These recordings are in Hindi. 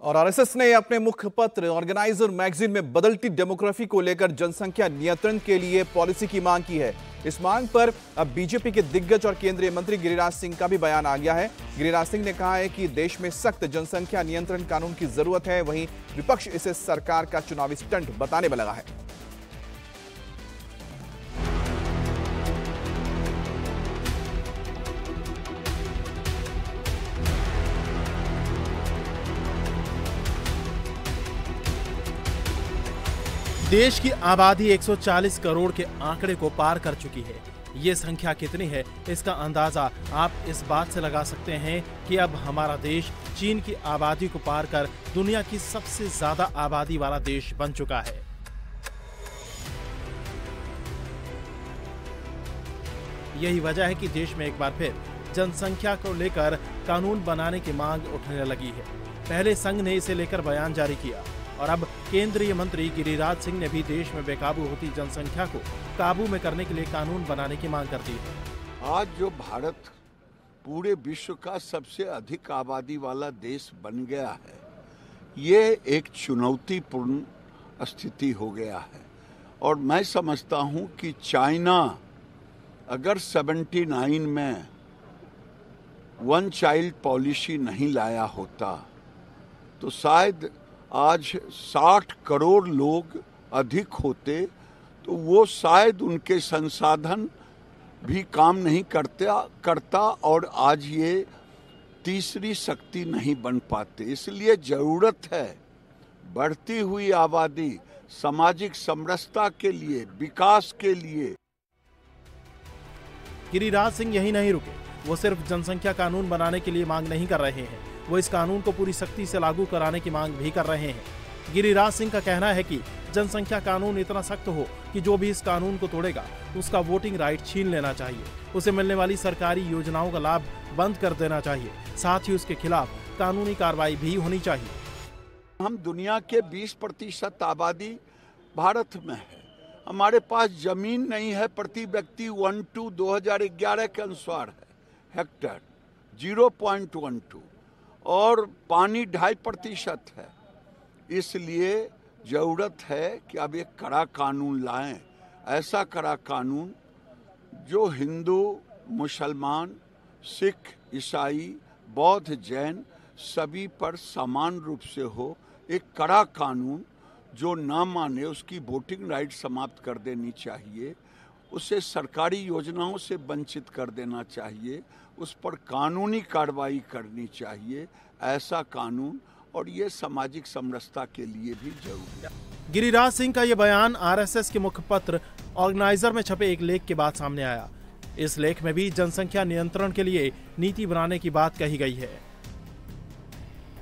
और आरएसएस ने अपने मुखपत्र ऑर्गेनाइजर मैगजीन में बदलती डेमोग्राफी को लेकर जनसंख्या नियंत्रण के लिए पॉलिसी की मांग की है। इस मांग पर अब बीजेपी के दिग्गज और केंद्रीय मंत्री गिरिराज सिंह का भी बयान आ गया है। गिरिराज सिंह ने कहा है कि देश में सख्त जनसंख्या नियंत्रण कानून की जरूरत है, वहीं विपक्ष इसे सरकार का चुनावी स्टंट बताने में लगा है। देश की आबादी 140 करोड़ के आंकड़े को पार कर चुकी है। ये संख्या कितनी है, इसका अंदाजा आप इस बात से लगा सकते हैं कि अब हमारा देश चीन की आबादी को पार कर दुनिया की सबसे ज्यादा आबादी वाला देश बन चुका है। यही वजह है कि देश में एक बार फिर जनसंख्या को लेकर कानून बनाने की मांग उठने लगी है। पहले संघ ने इसे लेकर बयान जारी किया और अब केंद्रीय मंत्री गिरिराज सिंह ने भी देश में बेकाबू होती जनसंख्या को काबू में करने के लिए कानून बनाने की मांग कर दी है। आज जो भारत पूरे विश्व का सबसे अधिक आबादी वाला देश बन गया है, ये एक चुनौतीपूर्ण स्थिति हो गया है। और मैं समझता हूं कि चाइना अगर 79 में वन चाइल्ड पॉलिसी नहीं लाया होता तो शायद आज 60 करोड़ लोग अधिक होते, तो वो शायद उनके संसाधन भी काम नहीं करता और आज ये तीसरी शक्ति नहीं बन पाते। इसलिए जरूरत है बढ़ती हुई आबादी सामाजिक समरसता के लिए, विकास के लिए। गिरिराज सिंह यही नहीं रुके, वो सिर्फ जनसंख्या कानून बनाने के लिए मांग नहीं कर रहे हैं, वो इस कानून को पूरी सख्ती से लागू कराने की मांग भी कर रहे हैं। गिरिराज सिंह का कहना है कि जनसंख्या कानून इतना सख्त हो कि जो भी इस कानून को तोड़ेगा उसका वोटिंग राइट छीन लेना चाहिए, उसे मिलने वाली सरकारी योजनाओं का लाभ बंद कर देना चाहिए, साथ ही उसके खिलाफ कानूनी कार्रवाई भी होनी चाहिए। हम दुनिया के 20% आबादी भारत में है। हमारे पास जमीन नहीं है, प्रति व्यक्ति 2011 के अनुसार है हेक्टेयर 0.12 और पानी 2.5% है। इसलिए जरूरत है कि अब एक कड़ा कानून लाएं, ऐसा कड़ा कानून जो हिंदू, मुसलमान, सिख, ईसाई, बौद्ध, जैन सभी पर समान रूप से हो। एक कड़ा कानून जो ना माने उसकी वोटिंग राइट समाप्त कर देनी चाहिए, उसे सरकारी योजनाओं से वंचित कर देना चाहिए, उस पर कानूनी कार्रवाई करनी चाहिए। ऐसा कानून, और ये सामाजिक समरसता के लिए भी जरूरी है। गिरिराज सिंह का यह बयान आरएसएस के मुखपत्र ऑर्गेनाइजर में छपे एक लेख के बाद सामने आया। इस लेख में भी जनसंख्या नियंत्रण के लिए नीति बनाने की बात कही गई है।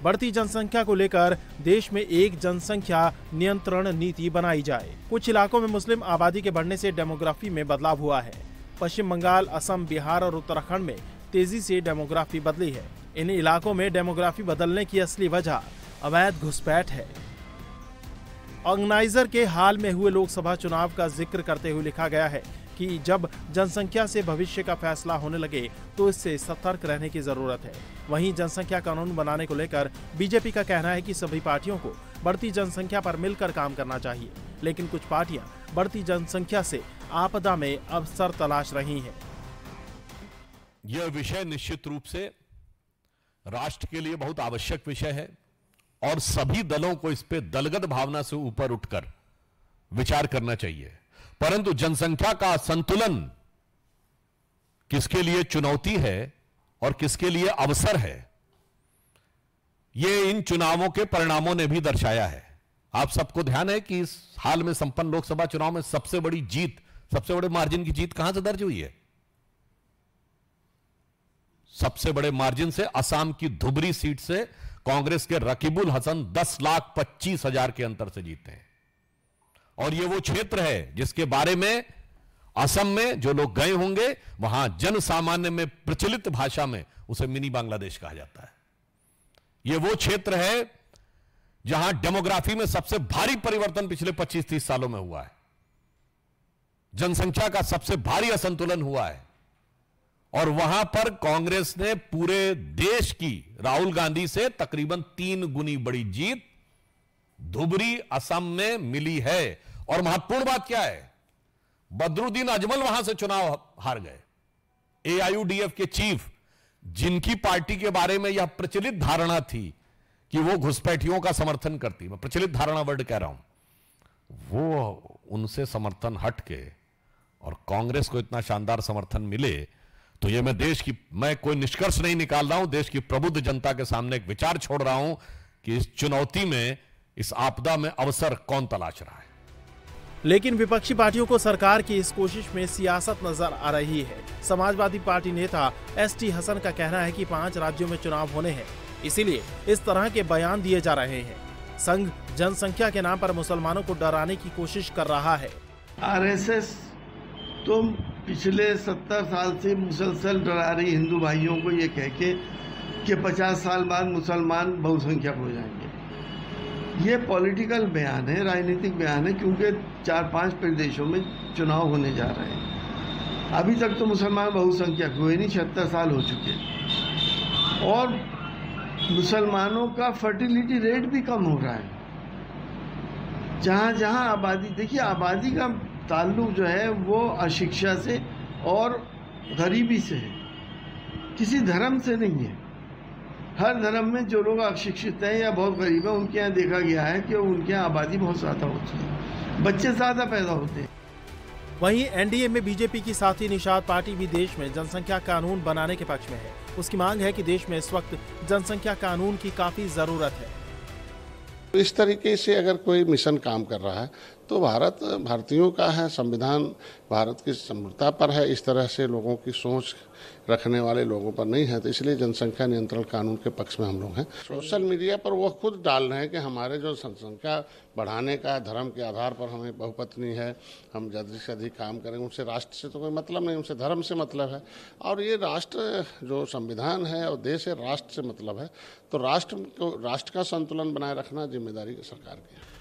बढ़ती जनसंख्या को लेकर देश में एक जनसंख्या नियंत्रण नीति बनाई जाए। कुछ इलाकों में मुस्लिम आबादी के बढ़ने से डेमोग्राफी में बदलाव हुआ है। पश्चिम बंगाल, असम, बिहार और उत्तराखंड में तेजी से डेमोग्राफी बदली है। इन इलाकों में डेमोग्राफी बदलने की असली वजह अवैध घुसपैठ है। ऑर्गेनाइजर के हाल में हुए लोकसभा चुनाव का जिक्र करते हुए लिखा गया है कि जब जनसंख्या से भविष्य का फैसला होने लगे तो इससे सतर्क रहने की जरूरत है। वहीं जनसंख्या कानून बनाने को लेकर बीजेपी का कहना है कि सभी पार्टियों को बढ़ती जनसंख्या पर मिलकर काम करना चाहिए, लेकिन कुछ पार्टियां बढ़ती जनसंख्या से आपदा में अवसर तलाश रही हैं। यह विषय निश्चित रूप से राष्ट्र के लिए बहुत आवश्यक विषय है और सभी दलों को इस पे दलगत भावना से ऊपर उठकर विचार करना चाहिए। परंतु जनसंख्या का संतुलन किसके लिए चुनौती है और किसके लिए अवसर है, यह इन चुनावों के परिणामों ने भी दर्शाया है। आप सबको ध्यान है कि इस हाल में संपन्न लोकसभा चुनाव में सबसे बड़ी जीत, सबसे बड़े मार्जिन की जीत कहां से दर्ज हुई है? सबसे बड़े मार्जिन से असम की धुबरी सीट से कांग्रेस के रकीबुल हसन 10,25,000 के अंतर से जीते हैं। और यह वो क्षेत्र है जिसके बारे में असम में जो लोग गए होंगे, वहां जन सामान्य में प्रचलित भाषा में उसे मिनी बांग्लादेश कहा जाता है। यह वो क्षेत्र है जहां डेमोग्राफी में सबसे भारी परिवर्तन पिछले 25-30 सालों में हुआ है। जनसंख्या का सबसे भारी असंतुलन हुआ है और वहां पर कांग्रेस ने पूरे देश की राहुल गांधी से तकरीबन 3 गुनी बड़ी जीत धुबरी असम में मिली है। और महत्वपूर्ण बात क्या है, बदरुद्दीन अजमल वहां से चुनाव हार गए। एआईयूडीएफ के चीफ, जिनकी पार्टी के बारे में यह प्रचलित धारणा थी कि वो घुसपैठियों का समर्थन करती, मैं प्रचलित धारणा वर्ड कह रहा हूं, वो उनसे समर्थन हट के और कांग्रेस को इतना शानदार समर्थन मिले, तो ये मैं कोई निष्कर्ष नहीं निकाल रहा हूं, देश की प्रबुद्ध जनता के सामने एक विचार छोड़ रहा हूं कि इस चुनौती में, इस आपदा में अवसर कौन तलाश रहा है। लेकिन विपक्षी पार्टियों को सरकार की इस कोशिश में सियासत नजर आ रही है। समाजवादी पार्टी नेता एसटी हसन का कहना है कि 5 राज्यों में चुनाव होने हैं, इसीलिए इस तरह के बयान दिए जा रहे हैं। संघ जनसंख्या के नाम पर मुसलमानों को डराने की कोशिश कर रहा है। आरएसएस तो पिछले 70 साल से मुसलसल डरा रही हिंदू भाइयों को ये कह के कि 50 साल बाद मुसलमान बहुसंख्यक हो जाएंगे। ये पॉलिटिकल बयान है, राजनीतिक बयान है, क्योंकि 4-5 प्रदेशों में चुनाव होने जा रहे हैं। अभी तक तो मुसलमान बहुसंख्यक हुए नहीं, 76 साल हो चुके, और मुसलमानों का फर्टिलिटी रेट भी कम हो रहा है। जहाँ जहाँ आबादी, देखिए आबादी का ताल्लुक जो है वो अशिक्षा से और गरीबी से है, किसी धर्म से नहीं है। हर धर्म में जो लोग अशिक्षित हैं या बहुत गरीब हैं, उनके यहाँ देखा गया है कि उनके यहाँ आबादी बहुत ज़्यादा होती है, बच्चे ज़्यादा पैदा होते हैं। वहीं एनडीए में बीजेपी की साथी निषाद पार्टी भी देश में जनसंख्या कानून बनाने के पक्ष में है। उसकी मांग है कि देश में इस वक्त जनसंख्या कानून की काफी जरूरत है। इस तरीके से अगर कोई मिशन काम कर रहा है तो भारत भारतीयों का है, संविधान भारत की समृद्धता पर है, इस तरह से लोगों की सोच रखने वाले लोगों पर नहीं है। तो इसलिए जनसंख्या नियंत्रण कानून के पक्ष में हम लोग हैं। सोशल मीडिया पर वो खुद डाल रहे हैं कि हमारे जो जनसंख्या बढ़ाने का धर्म के आधार पर हमें बहुपत्नी है, हम ज़्यादा से अधिक काम करेंगे, उनसे राष्ट्र से तो कोई मतलब नहीं, उनसे धर्म से मतलब है। और ये राष्ट्र जो संविधान है और देश है, राष्ट्र से मतलब है। तो राष्ट्र का संतुलन बनाए रखना जिम्मेदारी सरकार की है।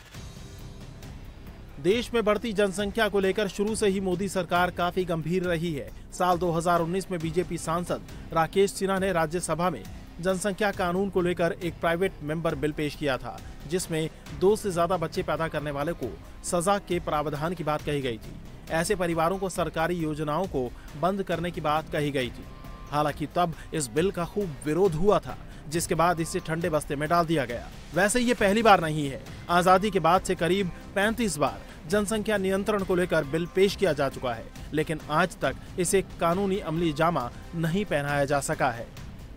देश में बढ़ती जनसंख्या को लेकर शुरू से ही मोदी सरकार काफी गंभीर रही है। साल 2019 में बीजेपी सांसद राकेश सिन्हा ने राज्यसभा में जनसंख्या कानून को लेकर एक प्राइवेट मेंबर बिल पेश किया था, जिसमें 2 से ज्यादा बच्चे पैदा करने वाले को सजा के प्रावधान की बात कही गई थी। ऐसे परिवारों को सरकारी योजनाओं को बंद करने की बात कही गई थी। हालांकि तब इस बिल का खूब विरोध हुआ था, जिसके बाद इसे ठंडे बस्ते में डाल दिया गया। वैसे ये पहली बार नहीं है। आजादी के बाद से करीब 35 बार जनसंख्या नियंत्रण को लेकर बिल पेश किया जा चुका है, लेकिन आज तक इसे कानूनी अमली जामा नहीं पहनाया जा सका है।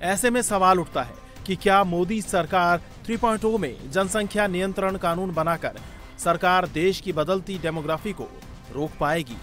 ऐसे में सवाल उठता है कि क्या मोदी सरकार 3.0 में जनसंख्या नियंत्रण कानून बनाकर सरकार देश की बदलती डेमोग्राफी को रोक पाएगी?